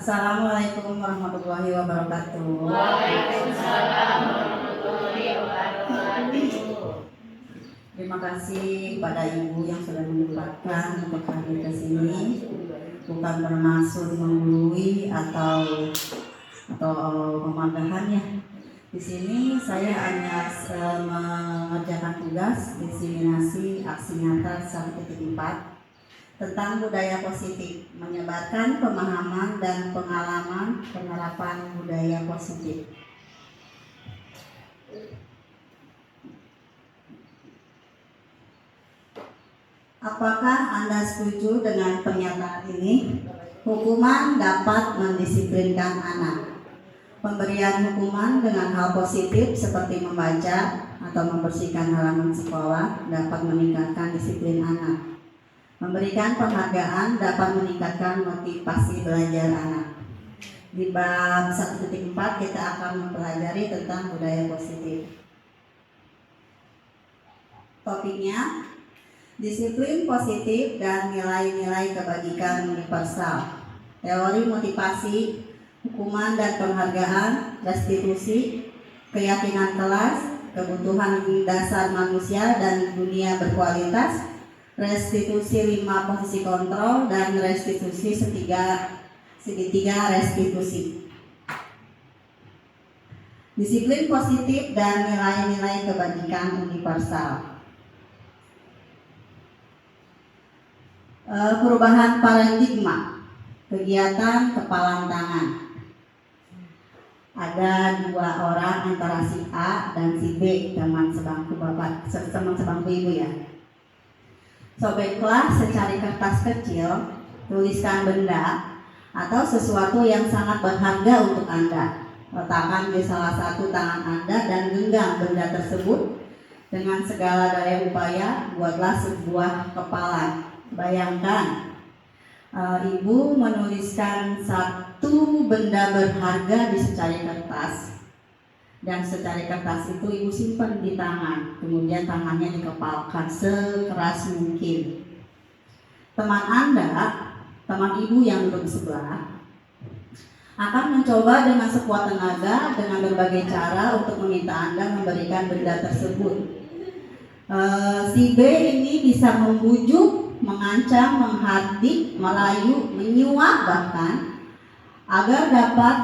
Assalamualaikum warahmatullahi wabarakatuh. Waalaikumsalam warahmatullahi wabarakatuh. Terima kasih kepada Ibu yang sudah menyempatkan untuk hadir ke sini. Bukan bermaksud menggurui atau pemanggahan ya. Di sini saya hanya mengerjakan tugas diseminasi aksi nyata 1.4 tentang budaya positif, menyebarkan pemahaman dan pengalaman penerapan budaya positif. Apakah Anda setuju dengan pernyataan ini? Hukuman dapat mendisiplinkan anak. Pemberian hukuman dengan hal positif seperti membaca atau membersihkan halaman sekolah dapat meningkatkan disiplin anak. Memberikan penghargaan dapat meningkatkan motivasi belajar anak. Di bab 1.4 kita akan mempelajari tentang budaya positif. Topiknya disiplin positif dan nilai-nilai kebajikan universal. Teori motivasi, hukuman dan penghargaan, restitusi, keyakinan kelas, kebutuhan dasar manusia dan dunia berkualitas, restitusi 5 posisi kontrol, dan restitusi segitiga restitusi. Disiplin positif dan nilai-nilai kebajikan universal. Perubahan paradigma, kegiatan kepalan tangan. Ada 2 orang antara si A dan si B, teman sebangku ibu ya. Sobeklah secari kertas kecil, tuliskan benda atau sesuatu yang sangat berharga untuk Anda. Letakkan di salah satu tangan Anda dan genggam benda tersebut. Dengan segala daya upaya, buatlah sebuah kepalan. Bayangkan, ibu menuliskan satu benda berharga di secari kertas. Dan secari kertas itu ibu simpan di tangan, kemudian tangannya dikepalkan sekeras mungkin. Teman Anda, teman ibu yang duduk di sebelah, akan mencoba dengan sekuat tenaga dengan berbagai cara untuk meminta Anda memberikan benda tersebut. Si B ini bisa membujuk, mengancam, menghardik, merayu, menyuap bahkan agar dapat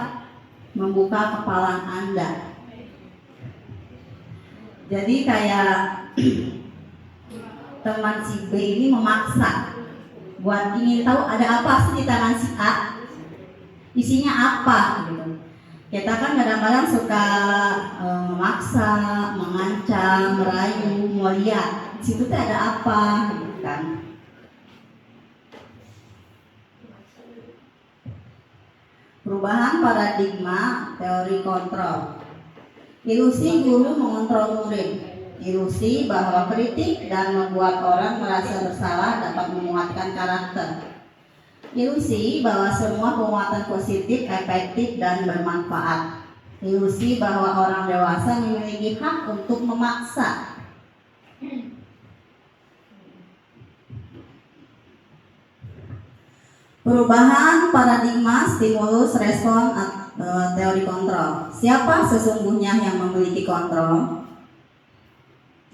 membuka kepalan Anda. Jadi kayak teman si B ini memaksa buat ingin tahu ada apa sih di tangan si A, isinya apa gitu. Kita kan kadang-kadang suka memaksa, mengancam, merayu, mau lihat di situ tuh ada apa gitu kan. Perubahan paradigma, teori kontrol. Ilusi guru mengontrol murid. Ilusi bahwa kritik dan membuat orang merasa bersalah dapat menguatkan karakter. Ilusi bahwa semua penguatan positif efektif dan bermanfaat. Ilusi bahwa orang dewasa memiliki hak untuk memaksa. Perubahan paradigma, stimulus, respon, teori kontrol. Siapa sesungguhnya yang memiliki kontrol?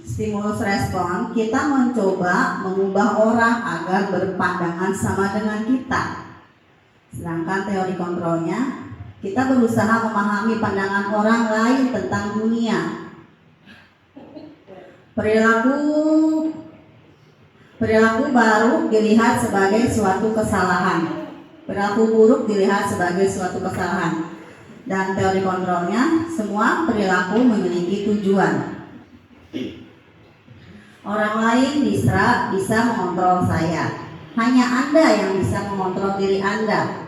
Stimulus respon, kita mencoba mengubah orang agar berpandangan sama dengan kita. Sedangkan teori kontrolnya, kita berusaha memahami pandangan orang lain tentang dunia. Perilaku baru dilihat sebagai suatu kesalahan. Perilaku buruk dilihat sebagai suatu kesalahan. Dan teori kontrolnya, semua perilaku memiliki tujuan. Orang lain bisa mengontrol saya. Hanya Anda yang bisa mengontrol diri Anda.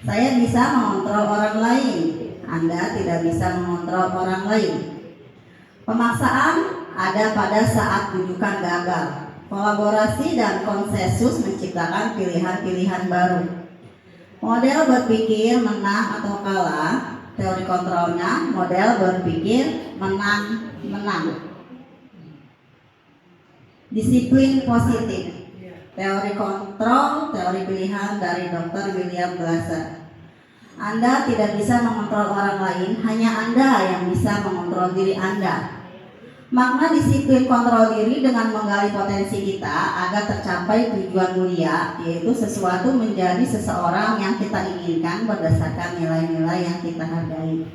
Saya bisa mengontrol orang lain. Anda tidak bisa mengontrol orang lain. Pemaksaan ada pada saat rujukan gagal. Kolaborasi dan konsensus menciptakan pilihan-pilihan baru. Model berpikir menang atau kalah, teori kontrolnya model berpikir menang. Disiplin positif, teori kontrol, teori pilihan dari Dr. William Glasser. Anda tidak bisa mengontrol orang lain, hanya Anda yang bisa mengontrol diri Anda. Makna disiplin kontrol diri dengan menggali potensi kita agar tercapai tujuan mulia, yaitu sesuatu menjadi seseorang yang kita inginkan berdasarkan nilai-nilai yang kita hargai.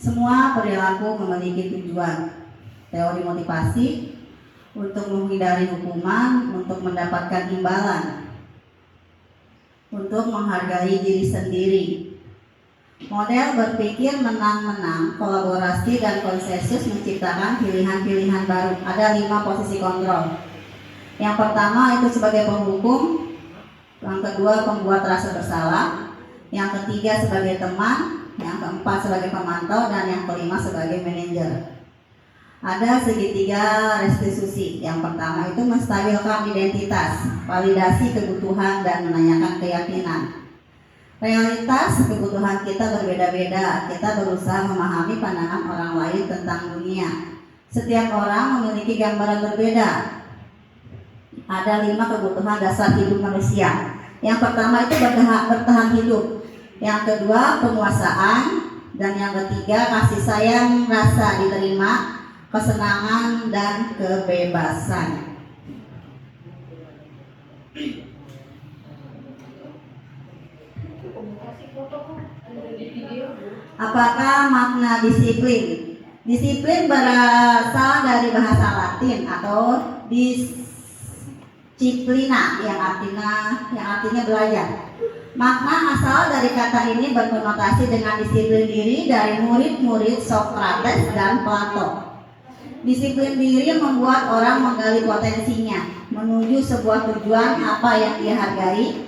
Semua perilaku memiliki tujuan. Teori motivasi untuk menghindari hukuman, untuk mendapatkan imbalan, untuk menghargai diri sendiri. Model berpikir menang-menang, kolaborasi dan konsensus menciptakan pilihan-pilihan baru. Ada 5 posisi kontrol. Yang pertama itu sebagai penghukum, yang kedua pembuat rasa bersalah, yang ketiga sebagai teman, yang keempat sebagai pemantau, dan yang kelima sebagai manajer. Ada segitiga restitusi. Yang pertama itu menstabilkan identitas, validasi kebutuhan, dan menanyakan keyakinan. Realitas kebutuhan kita berbeda-beda. Kita berusaha memahami pandangan orang lain tentang dunia. Setiap orang memiliki gambaran berbeda. Ada 5 kebutuhan dasar hidup manusia. Yang pertama itu bertahan hidup. Yang kedua penguasaan. Dan yang ketiga kasih sayang, rasa diterima, kesenangan, dan kebebasan. Apakah makna disiplin? Disiplin berasal dari bahasa Latin atau disciplina yang artinya belajar. Makna asal dari kata ini berkonotasi dengan disiplin diri dari murid-murid Socrates dan Plato. Disiplin diri membuat orang menggali potensinya, menuju sebuah tujuan apa yang dia hargai.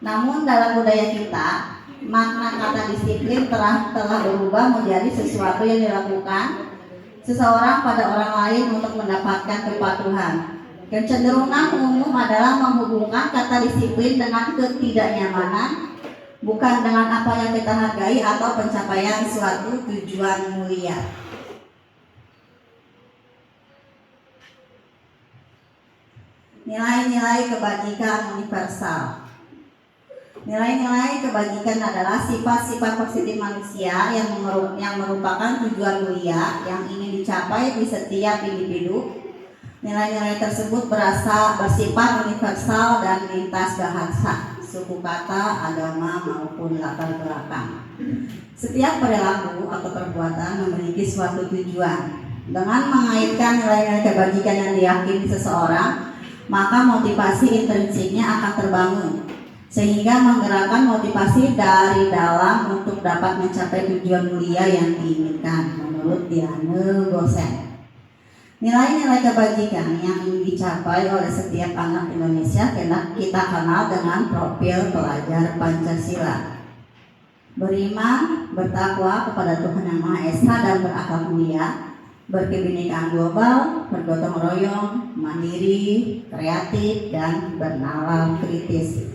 Namun dalam budaya kita, makna kata disiplin telah berubah menjadi sesuatu yang dilakukan seseorang pada orang lain untuk mendapatkan kepatuhan. Kecenderungan umum adalah menghubungkan kata disiplin dengan ketidaknyamanan, bukan dengan apa yang kita hargai atau pencapaian suatu tujuan mulia. Nilai-nilai kebajikan universal. Nilai-nilai kebajikan adalah sifat-sifat positif manusia yang merupakan tujuan mulia yang ingin dicapai di setiap individu. Nilai-nilai tersebut bersifat universal dan lintas bahasa, suku kata, agama, maupun latar belakang. Setiap perilaku atau perbuatan memiliki suatu tujuan. Dengan mengaitkan nilai-nilai kebajikan yang diyakini seseorang, maka motivasi intrinsiknya akan terbangun, sehingga menggerakkan motivasi dari dalam untuk dapat mencapai tujuan mulia yang diinginkan, menurut Diane Gosen. Nilai-nilai kebajikan yang ingin dicapai oleh setiap anak Indonesia kita kenal dengan profil pelajar Pancasila. Beriman, bertakwa kepada Tuhan Yang Maha Esa dan berakhlak mulia, berkebinekaan global, bergotong royong, mandiri, kreatif, dan bernalar kritis.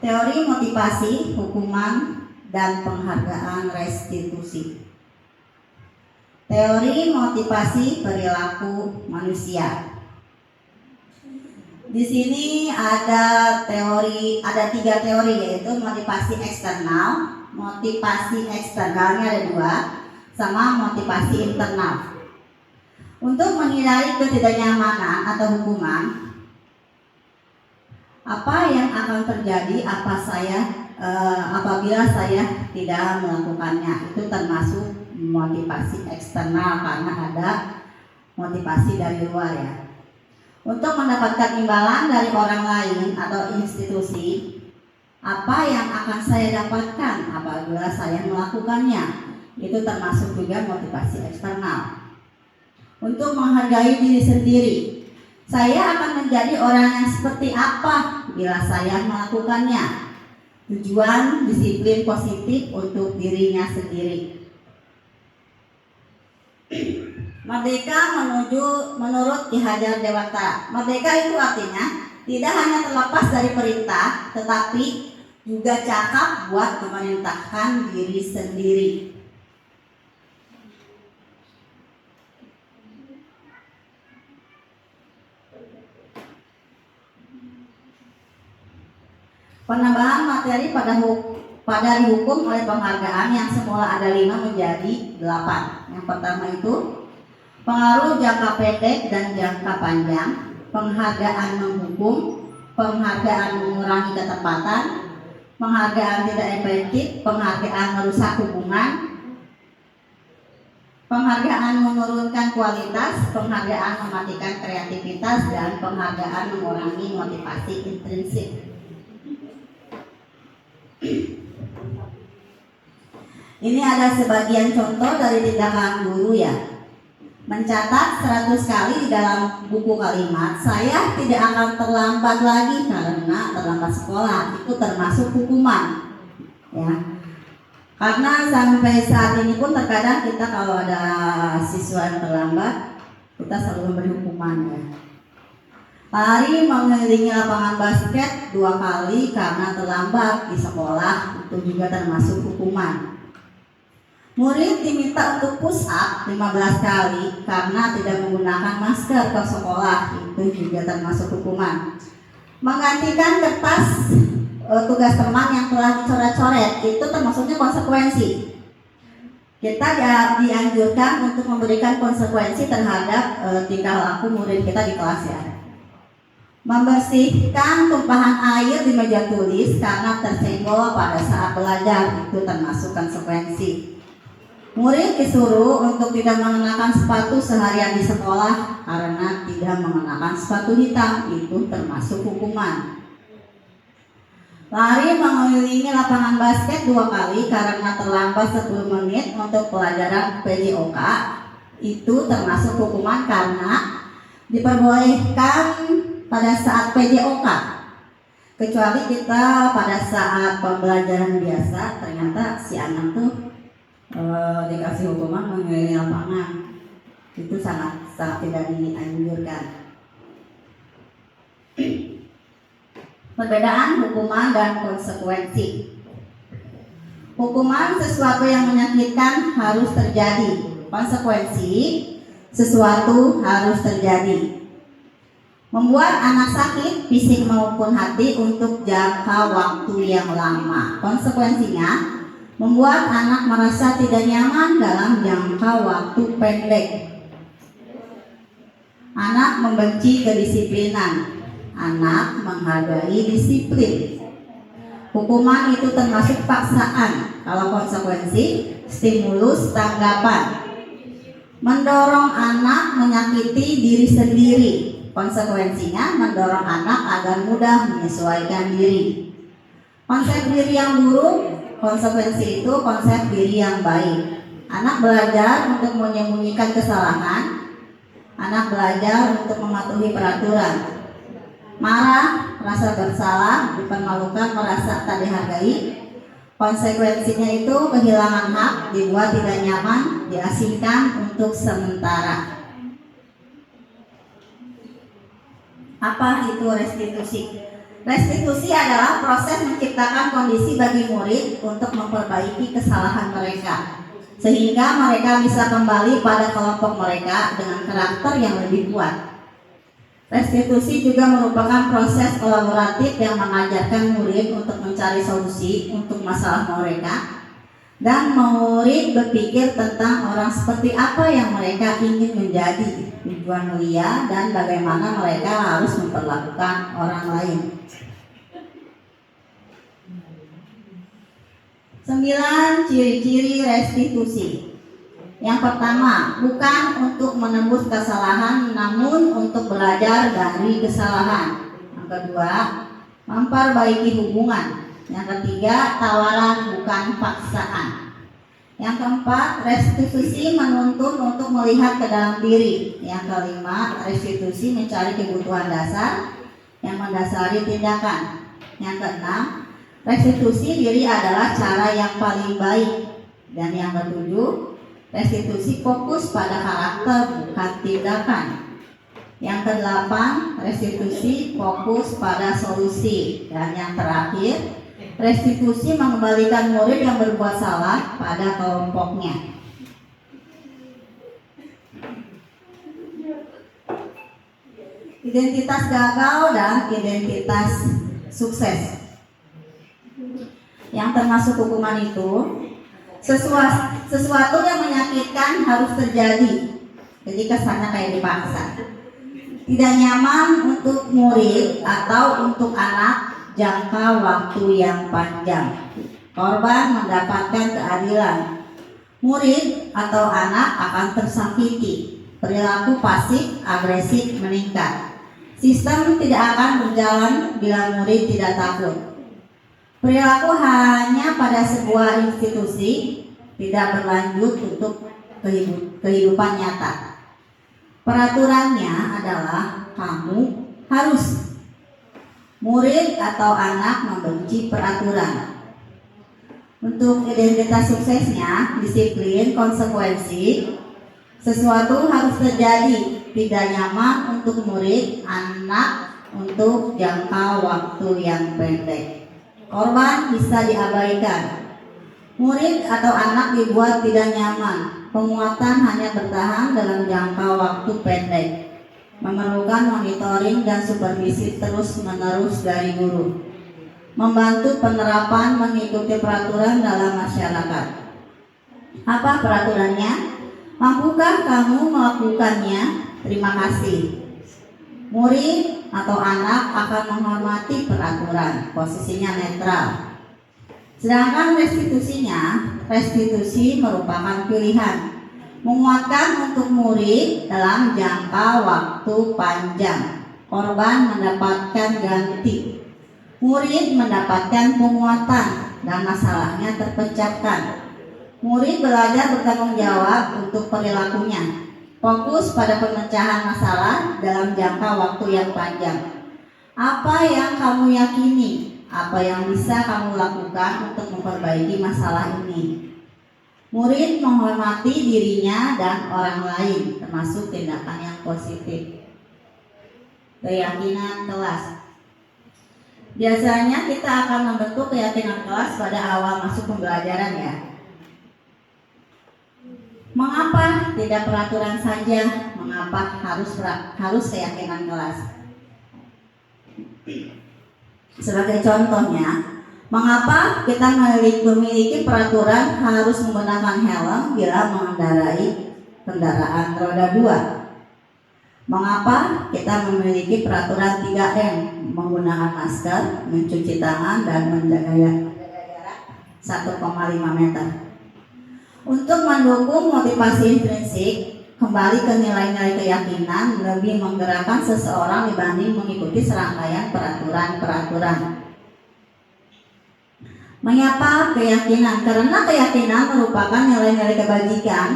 Teori motivasi, hukuman, dan penghargaan restitusi. Teori motivasi perilaku manusia. Di sini ada 3 teori, yaitu motivasi eksternal, motivasi eksternalnya ada 2, sama motivasi internal. Untuk menghindari ketidaknyamanan atau hukuman, apa yang akan terjadi apabila saya tidak melakukannya, itu termasuk motivasi eksternal karena ada motivasi dari luar ya. Untuk mendapatkan imbalan dari orang lain atau institusi, apa yang akan saya dapatkan apabila saya melakukannya, itu termasuk juga motivasi eksternal. Untuk menghargai diri sendiri, saya akan menjadi orang yang seperti apa bila saya melakukannya. Tujuan disiplin positif untuk dirinya sendiri. Merdeka menurut Ki Hajar Dewantara. Merdeka itu artinya tidak hanya terlepas dari perintah, tetapi juga cakap buat memerintahkan diri sendiri. Penambahan materi pada dihukum oleh penghargaan yang semula ada 5 menjadi 8. Yang pertama itu pengaruh jangka pendek dan jangka panjang, penghargaan menghukum, penghargaan mengurangi ketepatan, penghargaan tidak efektif, penghargaan merusak hubungan, penghargaan menurunkan kualitas, penghargaan mematikan kreativitas, dan penghargaan mengurangi motivasi intrinsik. Ini ada sebagian contoh dari tindakan guru ya. Mencatat 100 kali di dalam buku kalimat, saya tidak akan terlambat lagi karena terlambat sekolah. Itu termasuk hukuman ya. Karena sampai saat ini pun terkadang kita kalau ada siswa yang terlambat, kita selalu memberi hukuman ya. Lari mengelilingi lapangan basket 2 kali karena terlambat di sekolah, itu juga termasuk hukuman. Murid diminta untuk push up 15 kali karena tidak menggunakan masker ke sekolah, itu juga termasuk hukuman. Menggantikan kertas tugas teman yang telah dicoret-coret, itu termasuknya konsekuensi. Kita dianjurkan untuk memberikan konsekuensi terhadap tingkah laku murid kita di kelas ya. Membersihkan tumpahan air di meja tulis karena tersenggol pada saat belajar, itu termasuk konsekuensi. Murid disuruh untuk tidak mengenakan sepatu seharian di sekolah karena tidak mengenakan sepatu hitam, itu termasuk hukuman. Lari mengelilingi lapangan basket 2 kali karena terlambat 10 menit untuk pelajaran PJOK, itu termasuk hukuman karena diperbolehkan pada saat PJOK, kecuali kita pada saat pembelajaran biasa ternyata si anak tuh dikasih hukuman mengelilingi lapangan, itu sangat tidak dianjurkan. Perbedaan hukuman dan konsekuensi. Hukuman sesuatu yang menyakitkan harus terjadi. Konsekuensi sesuatu harus terjadi. Membuat anak sakit fisik maupun hati untuk jangka waktu yang lama. Konsekuensinya membuat anak merasa tidak nyaman dalam jangka waktu pendek. Anak membenci kedisiplinan. Anak menghargai disiplin. Hukuman itu termasuk paksaan. Kalau konsekuensi, stimulus tanggapan. Mendorong anak menyakiti diri sendiri. Konsekuensinya mendorong anak agar mudah menyesuaikan diri. Konsep diri yang buruk, konsekuensi itu konsep diri yang baik. Anak belajar untuk menyembunyikan kesalahan. Anak belajar untuk mematuhi peraturan. Marah, rasa bersalah, dipermalukan, merasa tak dihargai. Konsekuensinya itu kehilangan hak, dibuat tidak nyaman, diasingkan untuk sementara. Apa itu restitusi? Restitusi adalah proses menciptakan kondisi bagi murid untuk memperbaiki kesalahan mereka, sehingga mereka bisa kembali pada kelompok mereka dengan karakter yang lebih kuat. Restitusi juga merupakan proses kolaboratif yang mengajarkan murid untuk mencari solusi untuk masalah mereka, dan murid berpikir tentang orang seperti apa yang mereka ingin menjadi, tujuan mulia, dan bagaimana mereka harus memperlakukan orang lain. 9 ciri-ciri restitusi. Yang pertama, bukan untuk menembus kesalahan, namun untuk belajar dari kesalahan. Yang kedua, memperbaiki hubungan. Yang ketiga, tawaran bukan paksaan. Yang keempat, restitusi menuntun untuk melihat ke dalam diri. Yang kelima, restitusi mencari kebutuhan dasar yang mendasari tindakan. Yang keenam, restitusi diri adalah cara yang paling baik. Dan yang ketujuh, restitusi fokus pada karakter bukan tindakan. Yang kedelapan, restitusi fokus pada solusi. Dan yang terakhir, restitusi mengembalikan murid yang berbuat salah pada kelompoknya. Identitas gagal dan identitas sukses. yang termasuk hukuman itu, sesuatu yang menyakitkan harus terjadi. Jadi kesannya kayak dipaksa. Tidak nyaman untuk murid atau untuk anak jangka waktu yang panjang. Korban mendapatkan keadilan. Murid atau anak akan tersakiti. Perilaku pasif agresif meningkat. Sistem tidak akan berjalan bila murid tidak takut. Perilaku hanya pada sebuah institusi tidak berlanjut untuk kehidupan nyata. Peraturannya adalah kamu harus. Murid atau anak membenci peraturan. Untuk identitas suksesnya, disiplin, konsekuensi, sesuatu harus terjadi. Tidak nyaman untuk murid, anak untuk jangka waktu yang pendek. Korban bisa diabaikan. Murid atau anak dibuat tidak nyaman. Penguatan hanya bertahan dalam jangka waktu pendek. Memerlukan monitoring dan supervisi terus-menerus dari guru. Membantu penerapan mengikuti peraturan dalam masyarakat. Apa peraturannya? Mampukah kamu melakukannya? Terima kasih. Murid atau anak akan menghormati peraturan, posisinya netral. Sedangkan restitusi merupakan pilihan. Menguatkan untuk murid dalam jangka waktu panjang. Korban mendapatkan ganti. Murid mendapatkan penguatan dan masalahnya terpecahkan. Murid belajar bertanggung jawab untuk perilakunya. Fokus pada pemecahan masalah dalam jangka waktu yang panjang. Apa yang kamu yakini? Apa yang bisa kamu lakukan untuk memperbaiki masalah ini? Murid menghormati dirinya dan orang lain, termasuk tindakan yang positif. Keyakinan kelas. Biasanya kita akan membentuk keyakinan kelas pada awal masuk pembelajaran ya. Mengapa tidak peraturan saja? Mengapa harus keyakinan kelas? Sebagai contohnya, mengapa kita memiliki peraturan harus menggunakan helm bila mengendarai kendaraan roda 2? Mengapa kita memiliki peraturan 3M, menggunakan masker, mencuci tangan, dan menjaga jarak 1,5 meter? Untuk mendukung motivasi intrinsik, kembali ke nilai-nilai keyakinan lebih menggerakkan seseorang dibanding mengikuti serangkaian peraturan-peraturan. Mengapa keyakinan? Karena keyakinan merupakan nilai-nilai kebajikan,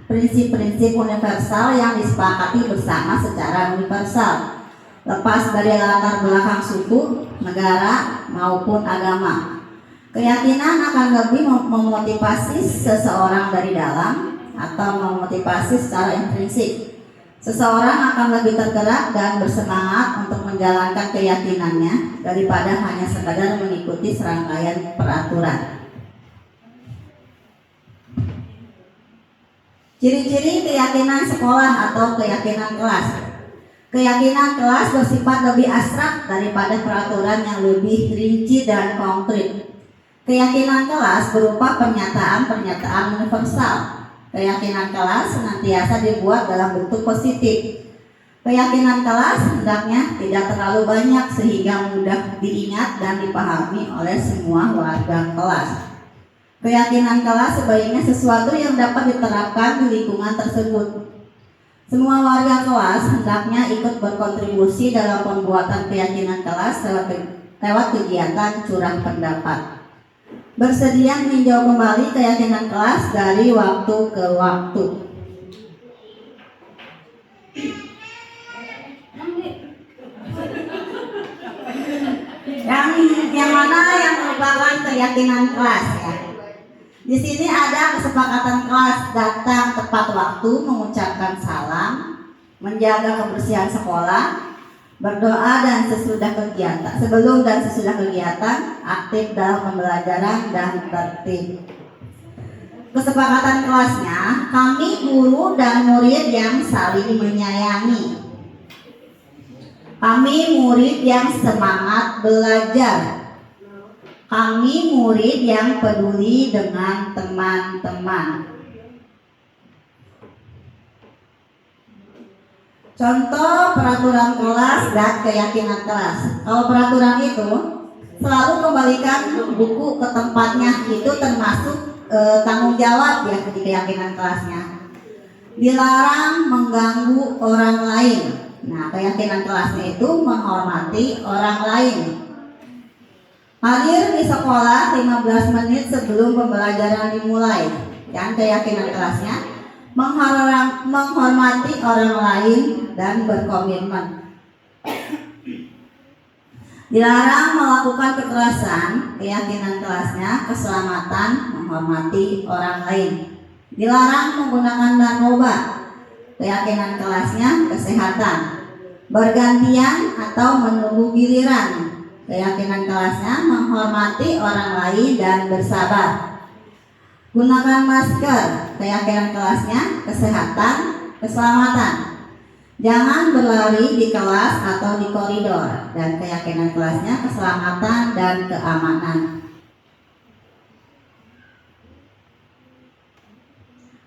prinsip-prinsip universal yang disepakati bersama secara universal, lepas dari latar belakang suku, negara, maupun agama. Keyakinan akan lebih memotivasi seseorang dari dalam atau memotivasi secara intrinsik. Seseorang akan lebih tergerak dan bersemangat untuk menjalankan keyakinannya daripada hanya sekadar mengikuti serangkaian peraturan. Ciri-ciri keyakinan sekolah atau keyakinan kelas. Keyakinan kelas bersifat lebih abstrak daripada peraturan yang lebih rinci dan konkret. Keyakinan kelas berupa pernyataan-pernyataan universal. Keyakinan kelas senantiasa dibuat dalam bentuk positif. Keyakinan kelas hendaknya tidak terlalu banyak sehingga mudah diingat dan dipahami oleh semua warga kelas. Keyakinan kelas sebaiknya sesuatu yang dapat diterapkan di lingkungan tersebut. Semua warga kelas hendaknya ikut berkontribusi dalam pembuatan keyakinan kelas lewat kegiatan curah pendapat. Bersedia meninjau kembali keyakinan kelas dari waktu ke waktu. Yang mana yang merupakan keyakinan kelas ya. Di sini ada kesepakatan kelas datang tepat waktu, mengucapkan salam, menjaga kebersihan sekolah, berdoa dan sesudah kegiatan, sebelum dan sesudah kegiatan, aktif dalam pembelajaran dan tertib. Kesepakatan kelasnya, kami guru dan murid yang saling menyayangi. Kami murid yang semangat belajar. Kami murid yang peduli dengan teman-teman. Contoh peraturan kelas dan keyakinan kelas. Kalau peraturan itu selalu kembalikan buku ke tempatnya, itu termasuk tanggung jawab ya di keyakinan kelasnya. Dilarang mengganggu orang lain. Nah, keyakinan kelasnya itu menghormati orang lain. Hadir di sekolah 15 menit sebelum pembelajaran dimulai. Dan keyakinan kelasnya menghormati orang lain dan berkomitmen. Dilarang melakukan kekerasan, keyakinan kelasnya keselamatan, menghormati orang lain. Dilarang menggunakan narkoba, keyakinan kelasnya kesehatan. Bergantian atau menunggu giliran, keyakinan kelasnya menghormati orang lain dan bersabar. Gunakan masker, keyakinan kelasnya kesehatan, keselamatan. Jangan berlari di kelas atau di koridor, dan keyakinan kelasnya keselamatan dan keamanan.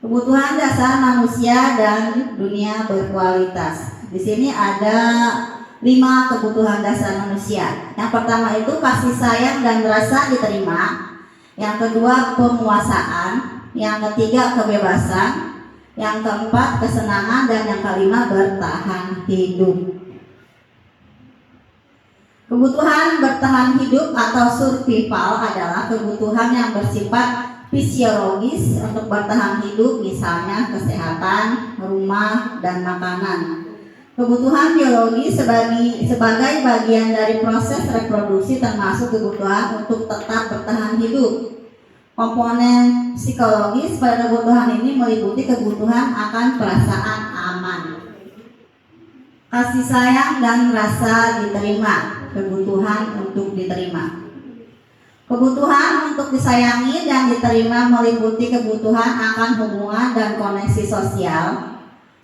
Kebutuhan dasar manusia dan dunia berkualitas. Di sini ada 5 kebutuhan dasar manusia. Yang pertama itu kasih sayang dan rasa diterima. Yang kedua penguasaan. Yang ketiga kebebasan. Yang keempat kesenangan. Dan yang kelima bertahan hidup. Kebutuhan bertahan hidup atau survival adalah kebutuhan yang bersifat fisiologis untuk bertahan hidup, misalnya kesehatan, rumah, dan makanan. Kebutuhan biologi sebagai bagian dari proses reproduksi termasuk kebutuhan untuk tetap bertahan hidup. Komponen psikologis pada kebutuhan ini meliputi kebutuhan akan perasaan aman, kasih sayang dan rasa diterima, kebutuhan untuk diterima. Kebutuhan untuk disayangi dan diterima meliputi kebutuhan akan hubungan dan koneksi sosial,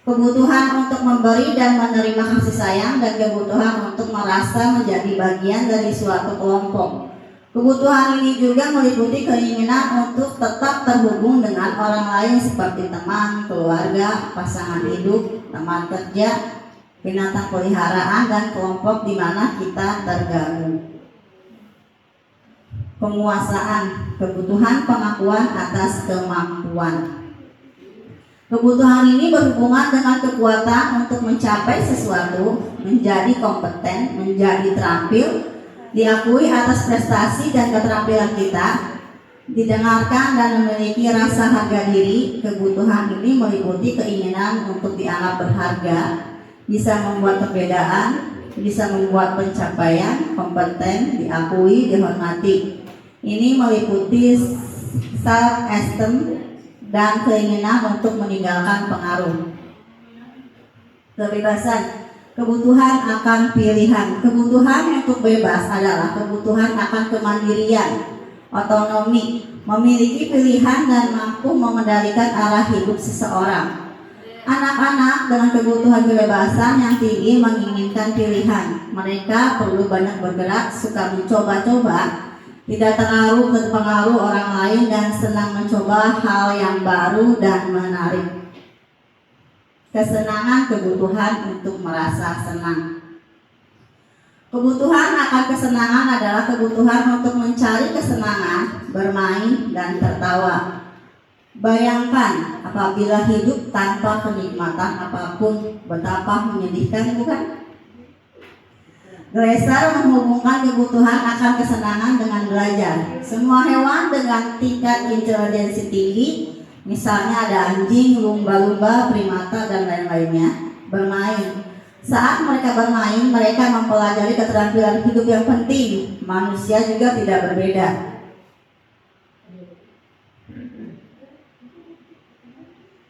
kebutuhan untuk memberi dan menerima kasih sayang, dan kebutuhan untuk merasa menjadi bagian dari suatu kelompok. Kebutuhan ini juga meliputi keinginan untuk tetap terhubung dengan orang lain seperti teman, keluarga, pasangan hidup, teman kerja, binatang peliharaan, dan kelompok di mana kita tergabung. Penguasaan, kebutuhan pengakuan atas kemampuan. Kebutuhan ini berhubungan dengan kekuatan untuk mencapai sesuatu, menjadi kompeten, menjadi terampil, diakui atas prestasi dan keterampilan kita, didengarkan dan memiliki rasa harga diri. Kebutuhan ini meliputi keinginan untuk dianggap berharga, bisa membuat perbedaan, bisa membuat pencapaian, kompeten, diakui, dihormati. Ini meliputi self-esteem dan keinginan untuk meninggalkan pengaruh. Kebebasan, kebutuhan akan pilihan. Kebutuhan untuk bebas adalah kebutuhan akan kemandirian, otonomi, memiliki pilihan dan mampu mengendalikan arah hidup seseorang. Anak-anak dengan kebutuhan kebebasan yang tinggi menginginkan pilihan. Mereka perlu banyak bergerak, suka mencoba-coba, tidak terpengaruh orang lain, dan senang mencoba hal yang baru dan menarik. Kesenangan, kebutuhan untuk merasa senang. Kebutuhan akan kesenangan adalah kebutuhan untuk mencari kesenangan, bermain, dan tertawa. Bayangkan apabila hidup tanpa kenikmatan apapun, betapa menyedihkan, bukan? Gleiser menghubungkan kebutuhan akan kesenangan dengan belajar. Semua hewan dengan tingkat intelijensi tinggi, misalnya ada anjing, lumba-lumba, primata, dan lain-lainnya, bermain. Saat mereka bermain, mereka mempelajari keterampilan hidup yang penting. Manusia juga tidak berbeda.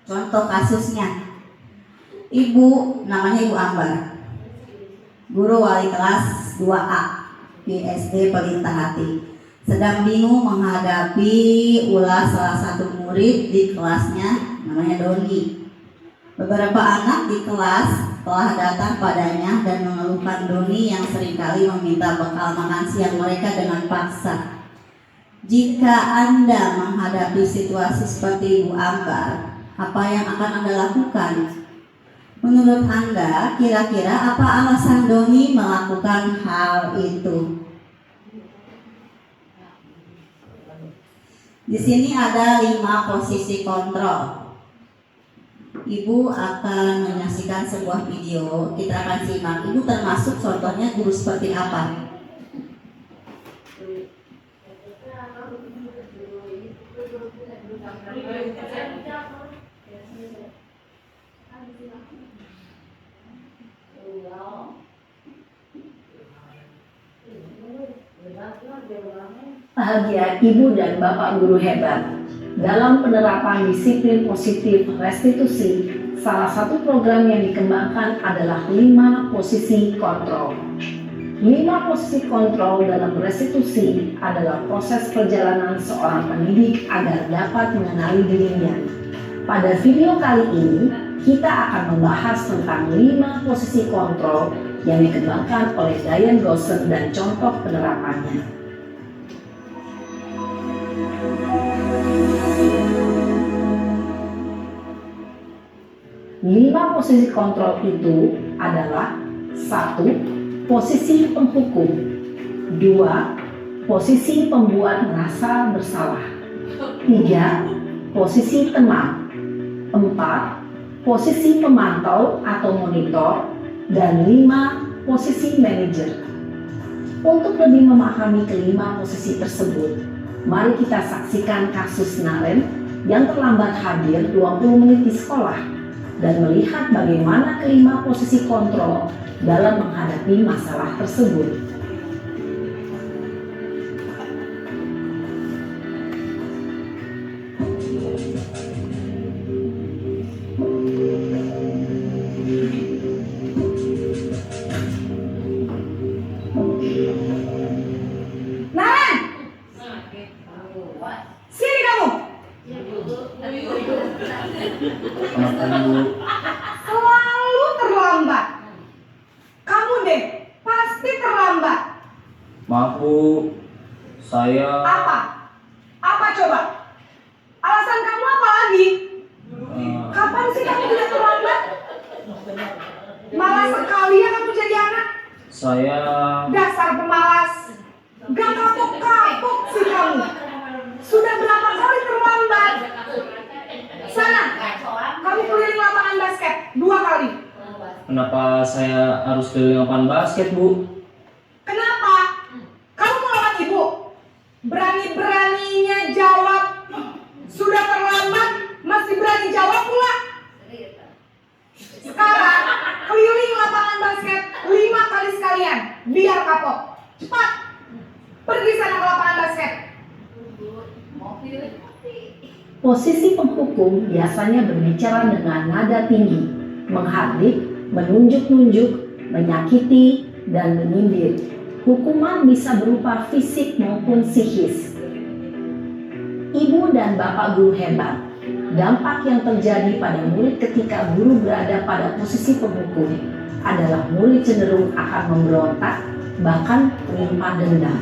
Contoh kasusnya, namanya Ibu Ambar, guru wali kelas 2A di SD Pelintah Hati, sedang bingung menghadapi ulah salah satu murid di kelasnya, namanya Doni. Beberapa anak di kelas telah datang padanya dan mengeluhkan Doni yang seringkali meminta bekal makan siang mereka dengan paksa. Jika Anda menghadapi situasi seperti Ibu Ambar, apa yang akan Anda lakukan? Menurut Anda, kira-kira apa alasan Doni melakukan hal itu? Di sini ada 5 posisi kontrol. Ibu akan menyaksikan sebuah video, kita akan simak. Ibu termasuk contohnya guru seperti apa? Bahagia Ibu dan Bapak guru hebat. Dalam penerapan disiplin positif restitusi, salah satu program yang dikembangkan adalah 5 posisi kontrol. 5 posisi kontrol dalam restitusi adalah proses perjalanan seorang pendidik agar dapat mengenali dirinya. Pada video kali ini, kita akan membahas tentang 5 posisi kontrol yang dikembangkan oleh Diane Gosson dan contoh penerapannya. 5 posisi kontrol itu adalah 1. Posisi penghukum, 2. Posisi pembuat merasa bersalah, 3. Posisi teman, 4. Posisi pemantau atau monitor, dan 5. Posisi manajer. Untuk lebih memahami kelima posisi tersebut, mari kita saksikan kasus Naren yang terlambat hadir 20 menit di sekolah dan melihat bagaimana kelima posisi kontrol dalam menghadapi masalah tersebut. Naren! Sini kamu! Selalu terlambat. Kamu deh, pasti terlambat. Maaf Bu, saya Apa? Apa coba? Alasan kamu apa lagi? Kapan sih kamu tidak terlambat? Malas sekali ya kamu jadi anak. saya Dasar pemalas. Gak kapok-kapok sih kamu. Sudah berapa kali terlambat? Sana, kamu keliling lapangan basket 2 kali. kenapa saya harus keliling lapangan basket Bu? Kenapa? Kamu mau lawan ibu? Berani-beraninya jawab. Sudah terlambat, masih berani jawab pula. Sekarang, keliling lapangan basket 5 kali sekalian. Biar kapok. Cepat. Pergi sana ke lapangan basket. Posisi penghukum biasanya berbicara dengan nada tinggi, menghardik, menunjuk-nunjuk, menyakiti, dan menyindir. Hukuman bisa berupa fisik maupun psikis. Ibu dan Bapak guru hebat, dampak yang terjadi pada murid ketika guru berada pada posisi penghukum adalah murid cenderung akan memberontak, bahkan melimpah dendam.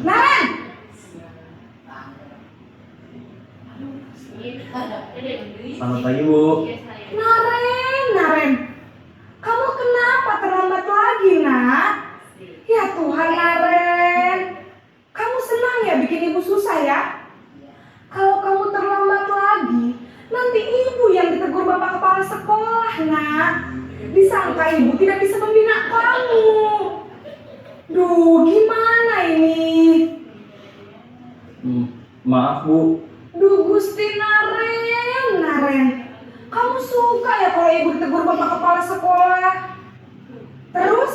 Naren! Selamat pagi Bu. Naren. Kamu kenapa terlambat lagi, nak? Ya Tuhan, Naren. Kamu senang ya bikin ibu susah ya? Kalau kamu terlambat lagi, nanti ibu yang ditegur bapak kepala sekolah, nak. Disangka ibu tidak bisa membina kamu. Duh, gimana ini? Maaf Bu, Duh, Gusti Naren. Kamu suka ya kalau ibu ditegur bapak kepala sekolah? Terus,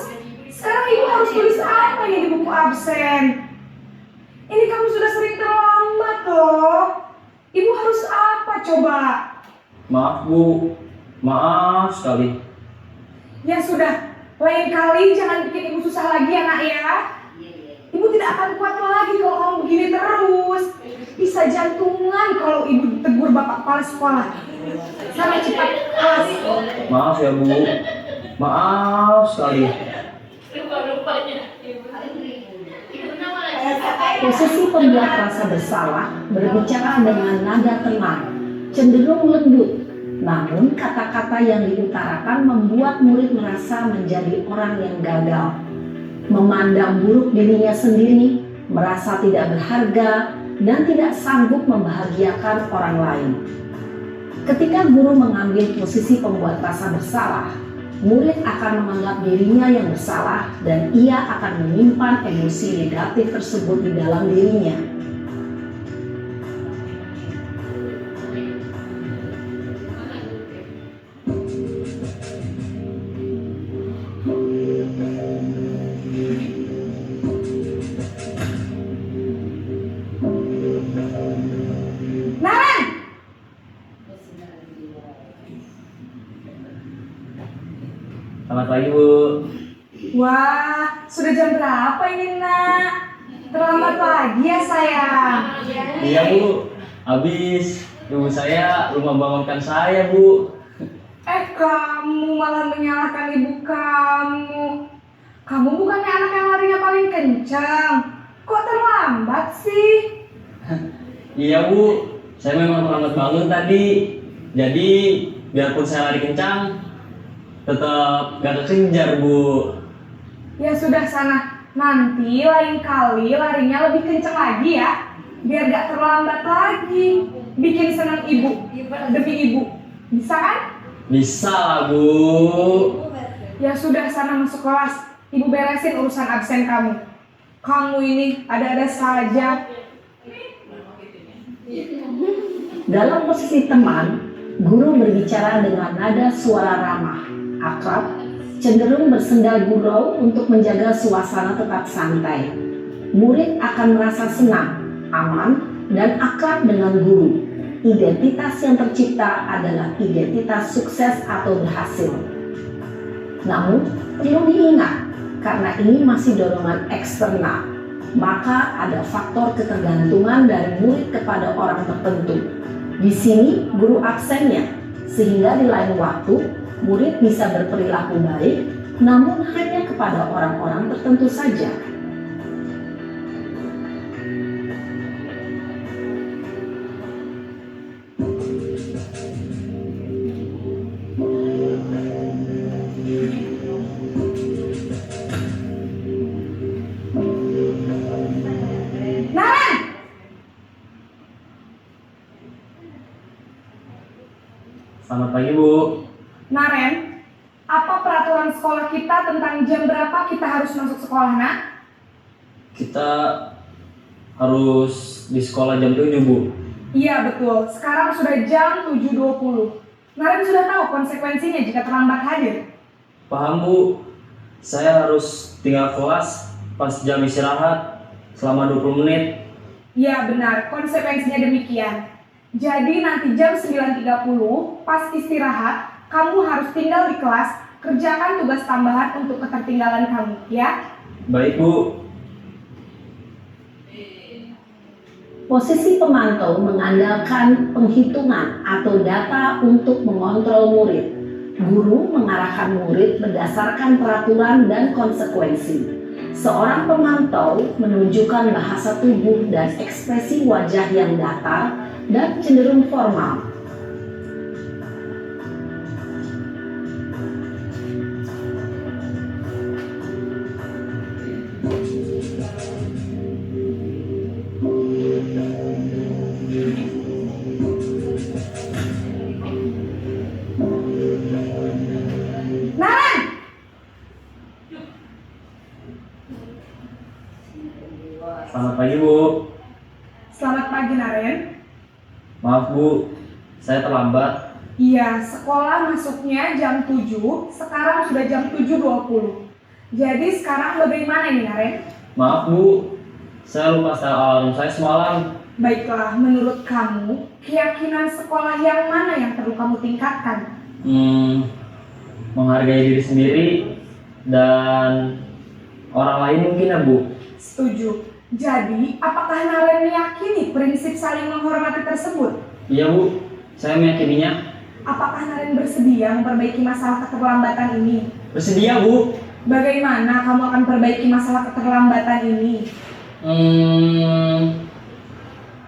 sekarang ibu harus tulis apa ya di buku absen? Ini kamu sudah sering terlambat loh. Ibu harus apa coba? maaf Bu, maaf sekali. Ya sudah, Lain kali jangan bikin ibu susah lagi ya nak ya. Ibu tidak akan kuat lagi kalau kamu begini terus. Bisa jantungan kalau ibu tegur bapak kepala sekolah. Sana cepat kelas. Maaf ya Bu. Maaf sekali. Posisi pembuat rasa bersalah berbicara dengan nada tenang, cenderung lembut. Namun kata-kata yang diutarakan membuat murid merasa menjadi orang yang gagal, memandang buruk dirinya sendiri, merasa tidak berharga, dan tidak sanggup membahagiakan orang lain. Ketika guru mengambil posisi pembuat rasa bersalah, murid akan menganggap dirinya yang bersalah dan ia akan menyimpan emosi negatif tersebut di dalam dirinya. Naren, Selamat pagi Bu. wah sudah jam berapa ini nak? Terlambat lagi ya sayang. Iya Bu. Habis ibu saya lupa bangunkan saya Bu. Kamu malah menyalahkan ibu kamu. Kamu bukannya anak yang larinya paling kencang. Kok terlambat sih? Iya Bu. Saya memang terlambat bangun tadi. Jadi biarpun saya lari kencang, tetap gak terkejar Bu. Ya sudah sana. Nanti lain kali larinya lebih kencang lagi ya. Biar gak terlambat lagi. Bikin senang ibu demi ibu. Bisa kan? Bisa lah Bu. Ya sudah sana masuk kelas. Ibu beresin urusan absen kamu. Kamu ini ada-ada saja. Dalam posisi teman, guru berbicara dengan nada suara ramah, akrab, cenderung bersendal gurau untuk menjaga suasana tetap santai. Murid akan merasa senang, aman, dan akrab dengan guru. Identitas yang tercipta adalah identitas sukses atau berhasil. Namun, perlu diingat, karena ini masih dorongan eksternal, maka ada faktor ketergantungan dari murid kepada orang tertentu. Di sini guru absennya, sehingga di lain waktu murid bisa berperilaku baik, namun hanya kepada orang-orang tertentu saja. Naren! Selamat pagi Bu. Naren, apa peraturan sekolah kita tentang jam berapa kita harus masuk sekolah, nak? Kita harus di sekolah jam 7 Bu. Iya betul, sekarang sudah jam 7.20. Naren sudah tahu konsekuensinya jika terlambat hadir. Paham Bu. Saya harus tinggal kelas pas jam istirahat selama 20 menit. Iya benar, konsekuensinya demikian. Jadi nanti jam 9.30 pas istirahat, kamu harus tinggal di kelas, kerjakan tugas tambahan untuk ketertinggalan kamu, ya? Baik Bu. Posisi pemantau mengandalkan penghitungan atau data untuk mengontrol murid. Guru mengarahkan murid berdasarkan peraturan dan konsekuensi. Seorang pemantau menunjukkan bahasa tubuh dan ekspresi wajah yang datar dan cenderung formal. Naren! Selamat pagi Bu. Selamat pagi, Naren. Maaf Bu, saya terlambat. Iya, sekolah masuknya jam 7, sekarang sudah jam 7.20. Jadi sekarang bagaimana nih, Naren? Maaf Bu, saya lupa setel alarm saya semalam. Baiklah, menurut kamu, keyakinan sekolah yang mana yang perlu kamu tingkatkan? Menghargai diri sendiri dan orang lain mungkin ya Bu. Setuju. Jadi, apakah Naren meyakini prinsip saling menghormati tersebut? Iya Bu, saya meyakininya. Apakah Naren bersedia memperbaiki masalah keterlambatan ini? Bersedia Bu. Bagaimana kamu akan perbaiki masalah keterlambatan ini?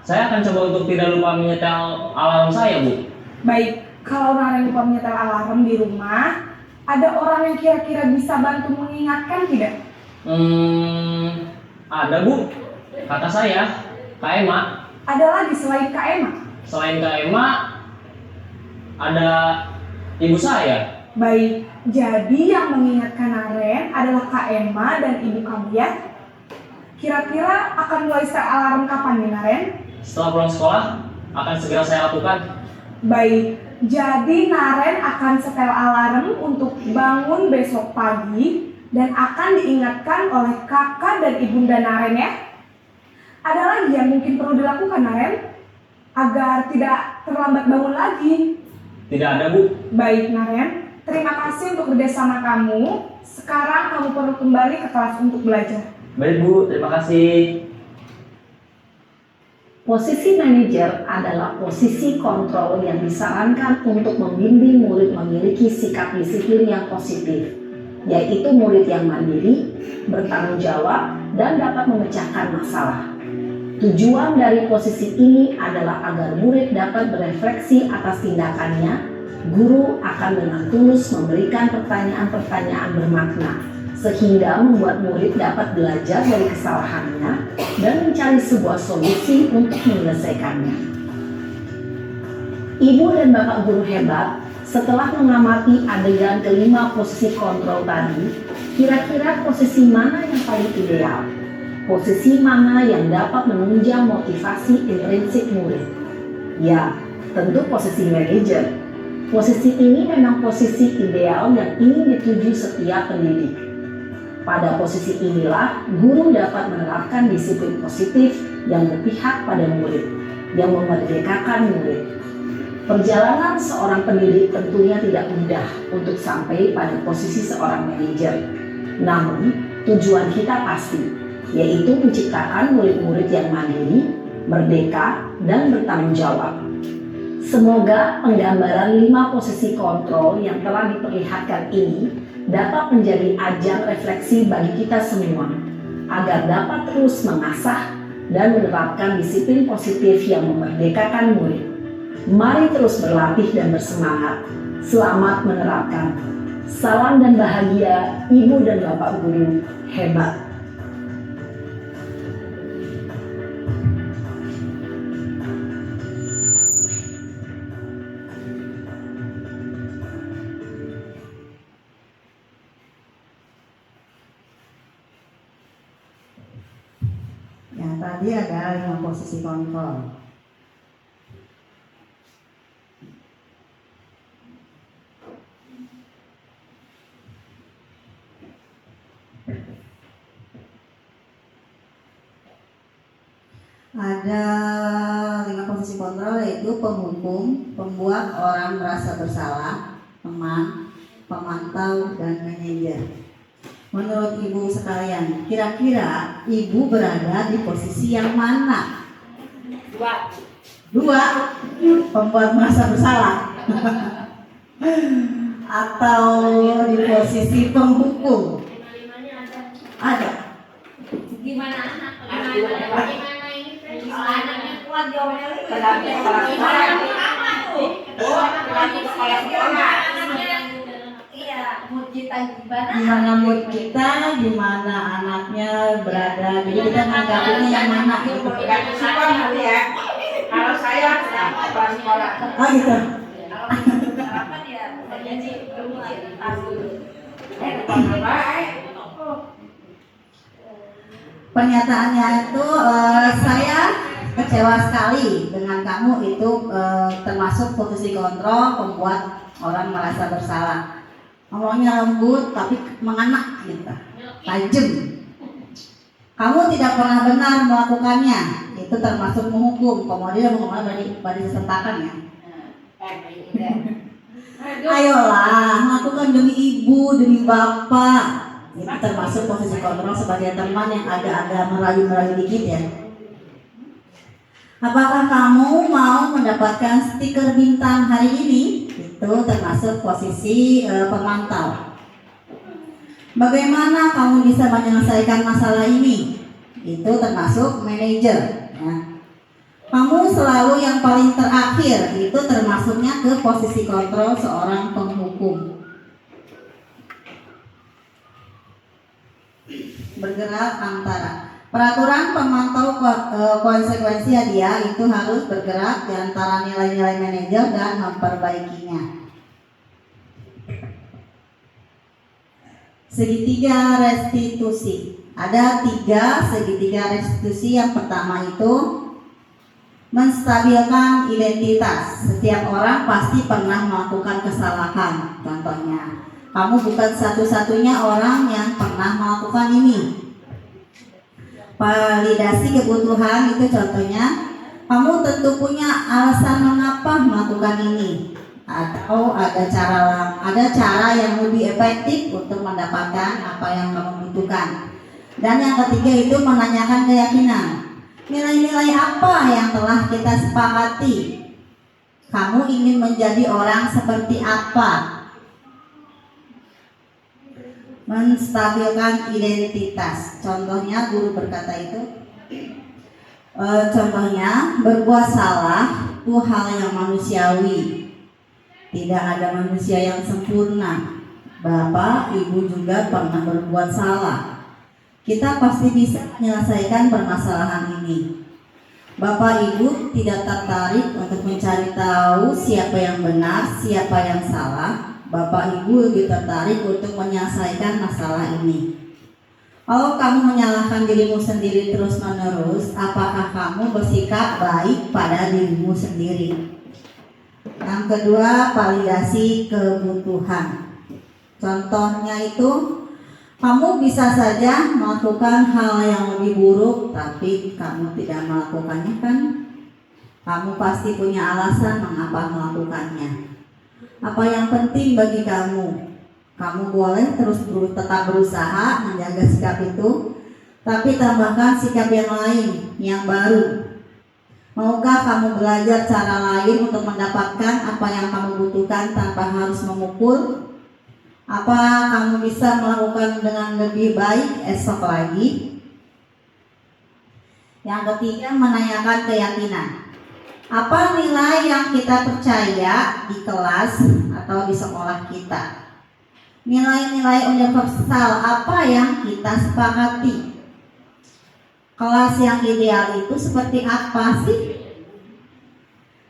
Saya akan coba untuk tidak lupa menyetel alarm saya Bu. Baik, kalau Naren lupa menyetel alarm di rumah, ada orang yang kira-kira bisa bantu mengingatkan tidak? Ada Bu, kata saya, Kak Ema. Ada lagi selain Kak Emma? Selain Kak Ema, ada ibu saya. Baik, jadi yang mengingatkan Naren adalah Kak Emma dan ibu kamu ya? Kira-kira akan mulai setel alarm kapan nih Naren? Setelah pulang sekolah, akan segera saya lakukan. Baik, jadi Naren akan setel alarm untuk bangun besok pagi dan akan diingatkan oleh kakak dan ibunda Naren ya. Ada lagi yang mungkin perlu dilakukan Naren agar tidak terlambat bangun lagi? Tidak ada Bu. Baik Naren, terima kasih untuk kerjasama kamu. Sekarang kamu perlu kembali ke kelas untuk belajar. Baik Bu, terima kasih. Posisi manajer adalah posisi kontrol yang disarankan untuk membimbing murid memiliki sikap disiplin yang positif, yaitu murid yang mandiri, bertanggung jawab, dan dapat memecahkan masalah. Tujuan dari posisi ini adalah agar murid dapat berefleksi atas tindakannya. Guru akan dengan tulus memberikan pertanyaan-pertanyaan bermakna, sehingga membuat murid dapat belajar dari kesalahannya dan mencari sebuah solusi untuk menyelesaikannya. Ibu dan bapak guru hebat, setelah mengamati adegan kelima posisi kontrol tadi, kira-kira posisi mana yang paling ideal? Posisi mana yang dapat menunjang motivasi intrinsik murid? Ya, tentu posisi manajer. Posisi ini memang posisi ideal yang ingin dituju setiap pendidik. Pada posisi inilah, guru dapat menerapkan disiplin positif yang berpihak pada murid, yang memerdekakan murid. Perjalanan seorang pendidik tentunya tidak mudah untuk sampai pada posisi seorang manajer. Namun, tujuan kita pasti, yaitu menciptakan murid-murid yang mandiri, merdeka, dan bertanggung jawab. Semoga penggambaran 5 posisi kontrol yang telah diperlihatkan ini dapat menjadi ajang refleksi bagi kita semua, agar dapat terus mengasah dan menerapkan disiplin positif yang memerdekakan murid. Mari terus berlatih dan bersemangat. Selamat menerapkan. Salam dan bahagia, Ibu dan Bapak Guru hebat. Ya, tadi ada 5 posisi kontrol. Ada 5 posisi kontrol, yaitu penghukum, pembuat orang merasa bersalah, teman, pemantau, dan manajer. Menurut ibu sekalian, kira-kira ibu berada di posisi yang mana? 2, pembuat merasa bersalah. Atau di posisi penghukum? Ada. Gimana anak? Gimana ini? Anaknya kuat jawabnya. Gimana mood kita, gimana anaknya berada, jadi kita menggabungnya yang mana gitu. Kalau saya sekolah. Oh gitu. Pernyataannya itu saya kecewa sekali dengan kamu itu termasuk posisi kontrol pembuat orang merasa bersalah. Ngomongnya lembut tapi mengena gitu, tajam. Kamu tidak pernah benar melakukannya, itu termasuk menghukum. Kemudian menghukum pada disentakan ya. Ayolah, lakukan demi ibu, demi bapak. Itu termasuk posisi kontrol sebagai teman yang agak-agak merayu-merayu dikit ya. Apakah kamu mau mendapatkan stiker bintang hari ini? Itu termasuk posisi pemantau. Bagaimana kamu bisa menyelesaikan masalah ini? Itu termasuk manajer. Ya. Kamu selalu yang paling terakhir, itu termasuknya ke posisi kontrol seorang penghukum. Bergerak antara peraturan pemantau konsekuensi hadiah itu harus bergerak di antara nilai-nilai manajer dan memperbaikinya. Segitiga restitusi. Ada 3 segitiga restitusi. Yang pertama itu menstabilkan identitas. Setiap orang pasti pernah melakukan kesalahan. Contohnya, kamu bukan satu-satunya orang yang pernah melakukan ini. Validasi kebutuhan itu contohnya, kamu tentu punya alasan mengapa melakukan ini, atau ada cara yang lebih efektif untuk mendapatkan apa yang kamu butuhkan. Dan yang ketiga itu menanyakan keyakinan. Nilai-nilai apa yang telah kita sepakati? Kamu ingin menjadi orang seperti apa? Menstabilkan identitas. Contohnya guru berkata itu, contohnya berbuat salah itu hal yang manusiawi. Tidak ada manusia yang sempurna. Bapak, ibu juga pernah berbuat salah. Kita pasti bisa menyelesaikan permasalahan ini. Bapak ibu tidak tertarik untuk mencari tahu siapa yang benar, siapa yang salah. Bapak ibu lebih tertarik untuk menyelesaikan masalah ini. Kalau kamu menyalahkan dirimu sendiri terus menerus, apakah kamu bersikap baik pada dirimu sendiri? Yang kedua, validasi kebutuhan. Contohnya itu, kamu bisa saja melakukan hal yang lebih buruk, tapi kamu tidak melakukannya kan? Kamu pasti punya alasan mengapa melakukannya. Apa yang penting bagi kamu? Kamu boleh tetap berusaha menjaga sikap itu, tapi tambahkan sikap yang lain, yang baru. Maukah kamu belajar cara lain untuk mendapatkan apa yang kamu butuhkan tanpa harus memukul? Apa kamu bisa melakukan dengan lebih baik esok lagi? Yang ketiga, menanyakan keyakinan. Apa nilai yang kita percaya di kelas atau di sekolah kita? Nilai-nilai universal apa yang kita sepakati? Kelas yang ideal itu seperti apa sih?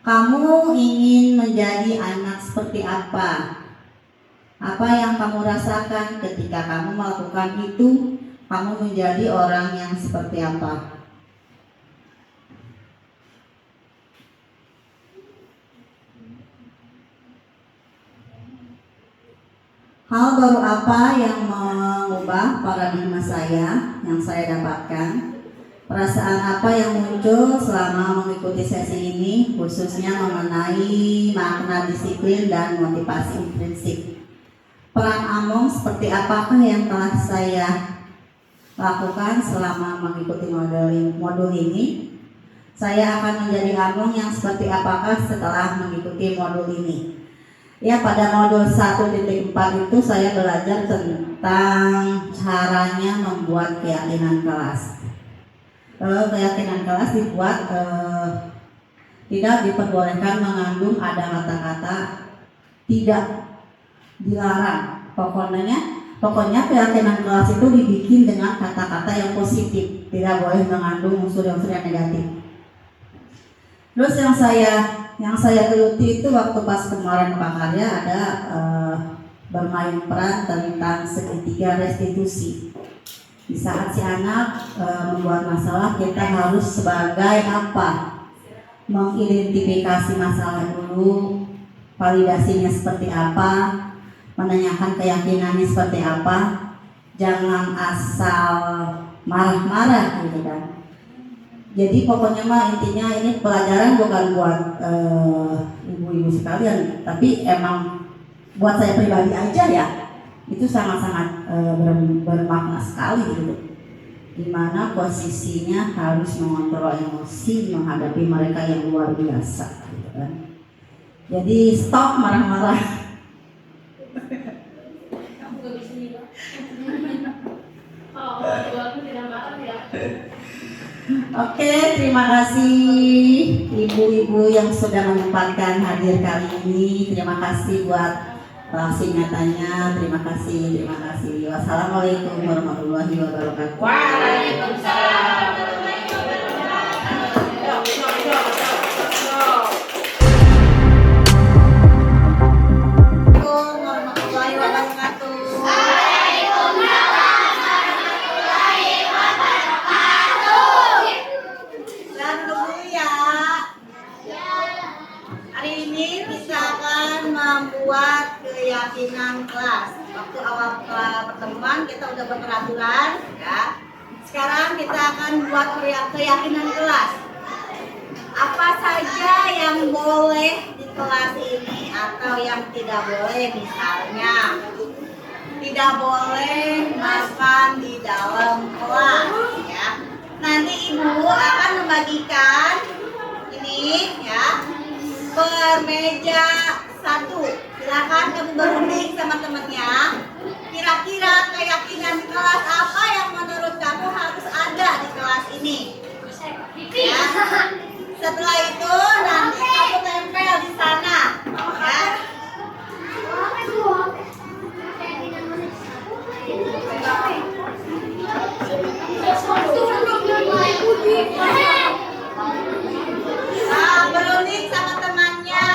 Kamu ingin menjadi anak seperti apa? Apa yang kamu rasakan ketika kamu melakukan itu? Kamu menjadi orang yang seperti apa? Hal baru apa yang mengubah paradigma saya yang saya dapatkan? Perasaan apa yang muncul selama mengikuti sesi ini, khususnya mengenai makna disiplin dan motivasi intrinsik? Peran Among seperti apakah yang telah saya lakukan selama mengikuti modul ini? Saya akan menjadi Among yang seperti apakah setelah mengikuti modul ini? Ya, pada modul 1.4 itu saya belajar tentang caranya membuat keyakinan kelas. Keyakinan kelas dibuat tidak diperbolehkan mengandung ada kata-kata tidak dilarang. Pokoknya keyakinan kelas itu dibikin dengan kata-kata yang positif, tidak boleh mengandung unsur-unsur yang negatif. Terus yang saya geluti itu waktu pas kemarin Pak Karya ada bermain peran tentang segitiga restitusi. Di saat si anak membuat masalah, kita harus sebagai apa? Mengidentifikasi masalah dulu, validasinya seperti apa, menanyakan keyakinannya seperti apa, jangan asal marah-marah gitu kan. Jadi pokoknya mah intinya ini pelajaran bukan buat ibu-ibu sekalian, tapi emang buat saya pribadi aja ya. itu sangat-sangat bermakna sekali gitu. Dimana posisinya harus mengontrol emosi menghadapi mereka yang luar biasa gitu kan. Jadi stop marah-marah. Oke, terima kasih ibu-ibu yang sudah menyempatkan hadir kali ini. Terima kasih buat singatannya. Terima kasih. Wassalamualaikum warahmatullahi wabarakatuh. Waalaikumsalam. Warahmatullahi wabarakatuh. Dan dulu ya. Hari ini kita akan membuat keyakinan kelas. Waktu awal pertemuan kita udah berperaturan ya. Sekarang kita akan buat keyakinan kelas. Apa saja yang boleh di kelas ini atau yang tidak boleh, misalnya tidak boleh makan di dalam kelas ya. Nanti ibu akan membagikan ini ya per meja 1. Silakan kamu berunding sama temannya. Kira-kira keyakinan kelas apa yang menurut kamu harus ada di kelas ini? Ya. Setelah itu nanti kamu tempel di sana. Ya. Nah, berunding sama temannya.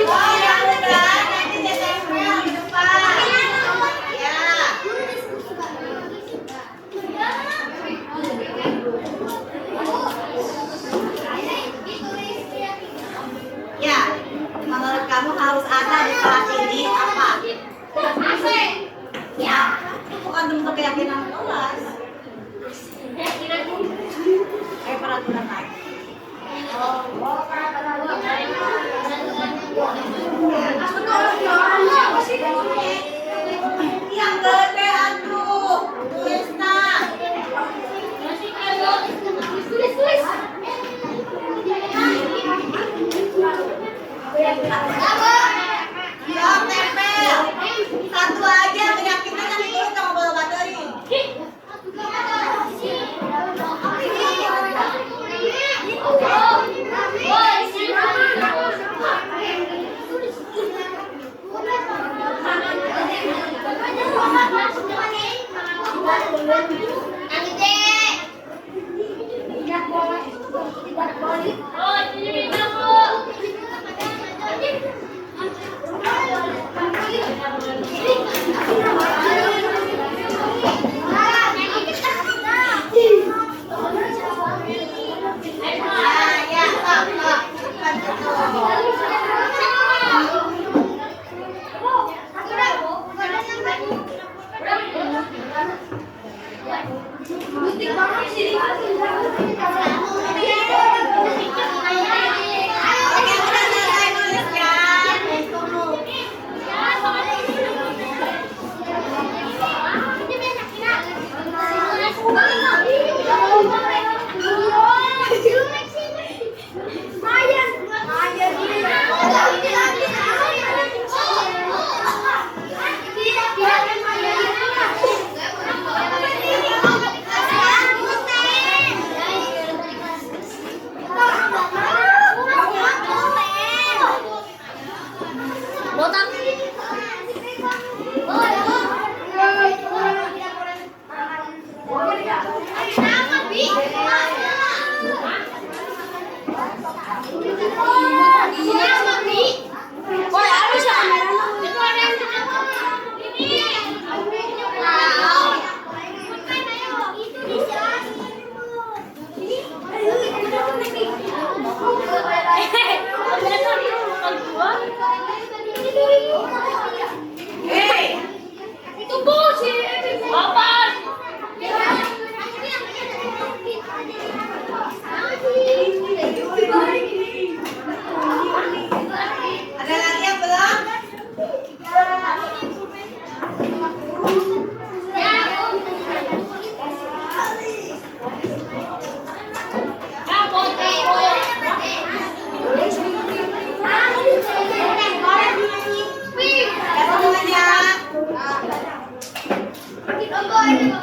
Oh, yang udah Ada lagi yang belum? Ada semuanya.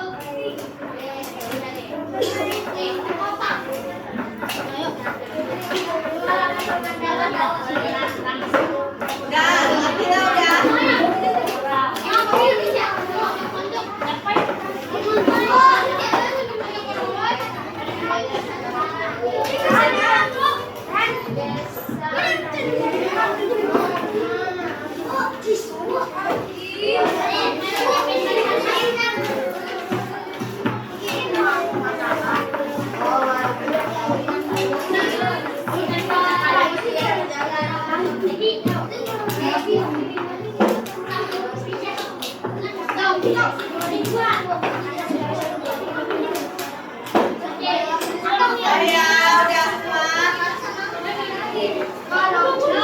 Udah, ngerti lah udah. Ya, udah semua. Udah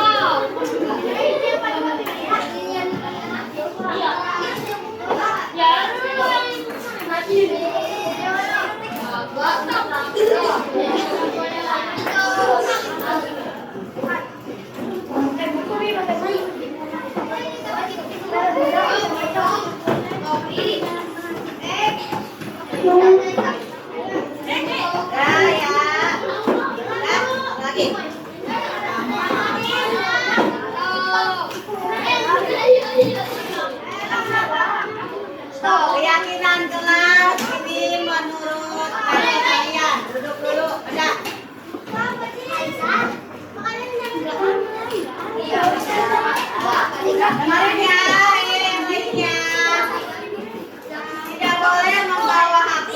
ya. Udah, lagi. Keyakinan kelas ini menurut kalian. Duduk dulu, udah. Kemarin ya, baiknya. Tidak boleh membawa HP,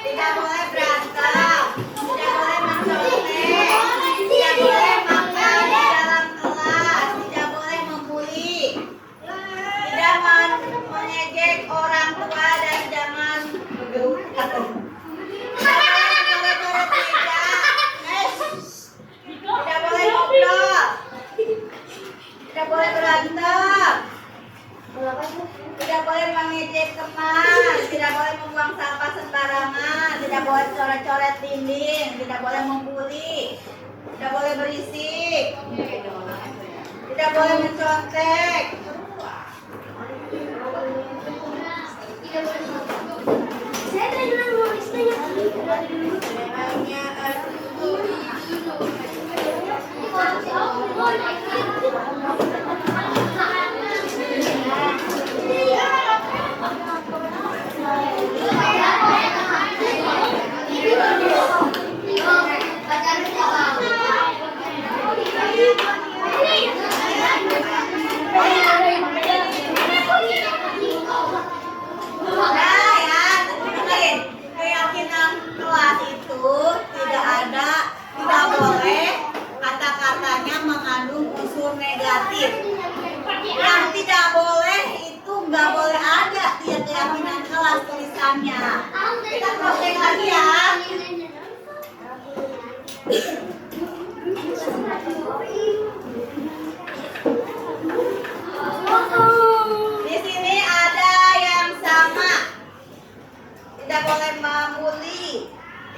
tidak boleh berantem, tidak boleh mencolek, tidak boleh makan di dalam kelas, tidak boleh membuli, tidak mengejek orang tua dan jangan tidak boleh ngobrol, tidak boleh berantem, tidak boleh mengejek teman, tidak boleh membuang sampah sembarangan, tidak boleh coret-coret dinding, tidak boleh membuli, tidak boleh berisik, tidak boleh mencontek. Thank you.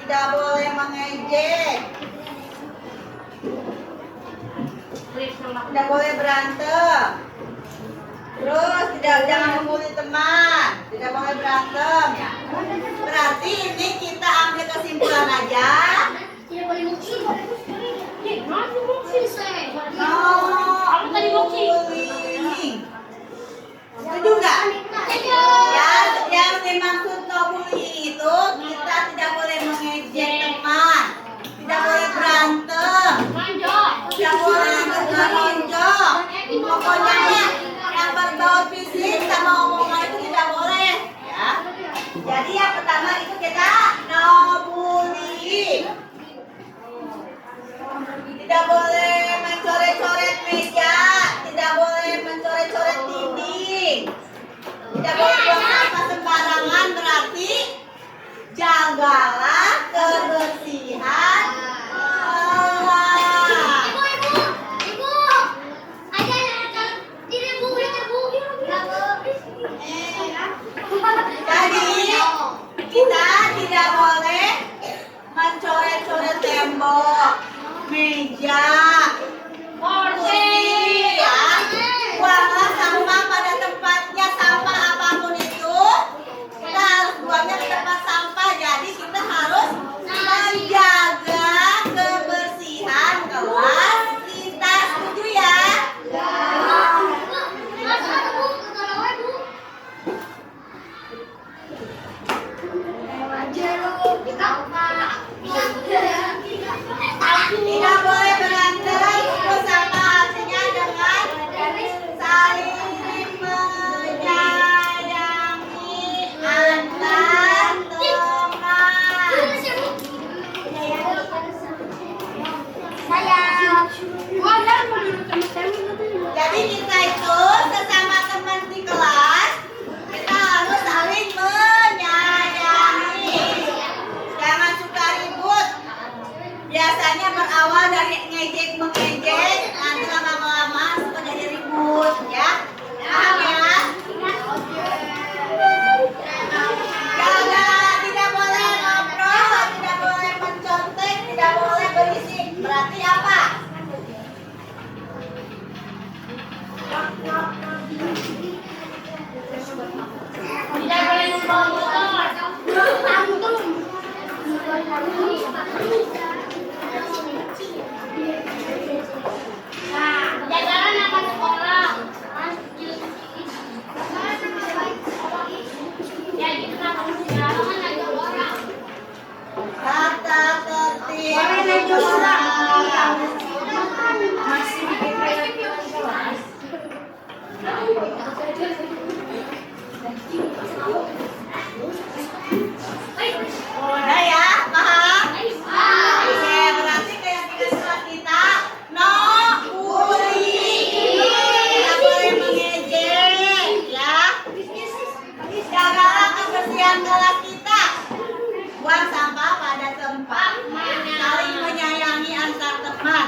tidak boleh mengejek, tidak boleh berantem. Terus jangan membuli teman, tidak boleh berantem. Berarti ini kita ambil kesimpulan aja. No bullying. Setuju nggak? Ya, yang dimaksud no bullying itu kita tidak boleh mengejek teman, tidak boleh berantem, tidak boleh menonjok. Pokoknya yang berbau fisik sama omongan itu tidak boleh. Ya. Jadi yang pertama itu kita no bullying. Tidak boleh mencoret-coret meja, tidak boleh mencoret-coret dinding, tidak boleh buang sampah sembarangan. Berarti jagalah kebersihan kelas. Jadi kita tidak boleh mencoret-coret tembok, meja, kursi, ya. Buanglah sampah pada tempatnya. Sampah apapun itu kita harus buangnya ke tempat sampah. Jadi kita harus menjaga kebersihan kelas kita. Setuju ya? Tidak boleh berantem bersama, artinya dengan saling menyayangi antar teman. Jadi kita itu sesama teman di kelas, kita harus saling menyayangi. Jangan suka ribut. Biasanya berawal dari ngejek mengejek, nanti lama-lama suka jadi ribut, ya. Paham ya? Tidak boleh ngobrol, tidak boleh mencontek, tidak boleh berisik. Berarti apa? Tidak boleh membawa motor. Jaga nama sekolah. Ya gitu kan ada orang. Tata tertib. Masih bikin kayak kelas. Udah ya, paham? Oke, berarti keyakinan kita no bullying. Tidak boleh mengejek, ya. Jagalah kebersihan kelas kita. Buang sampah pada tempat. Saling menyayangi antar teman.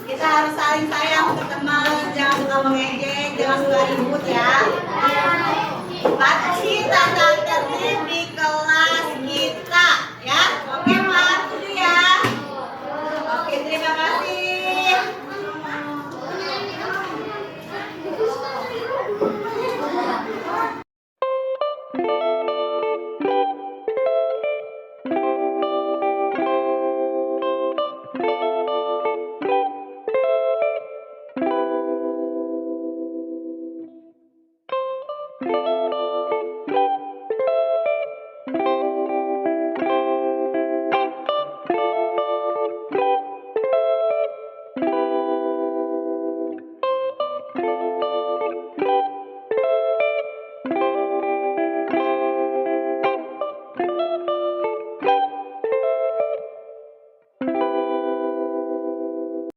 Kita harus saling sayang ke teman. Jangan suka mengejek, jangan suka ribut ya. Patuhi tata tertib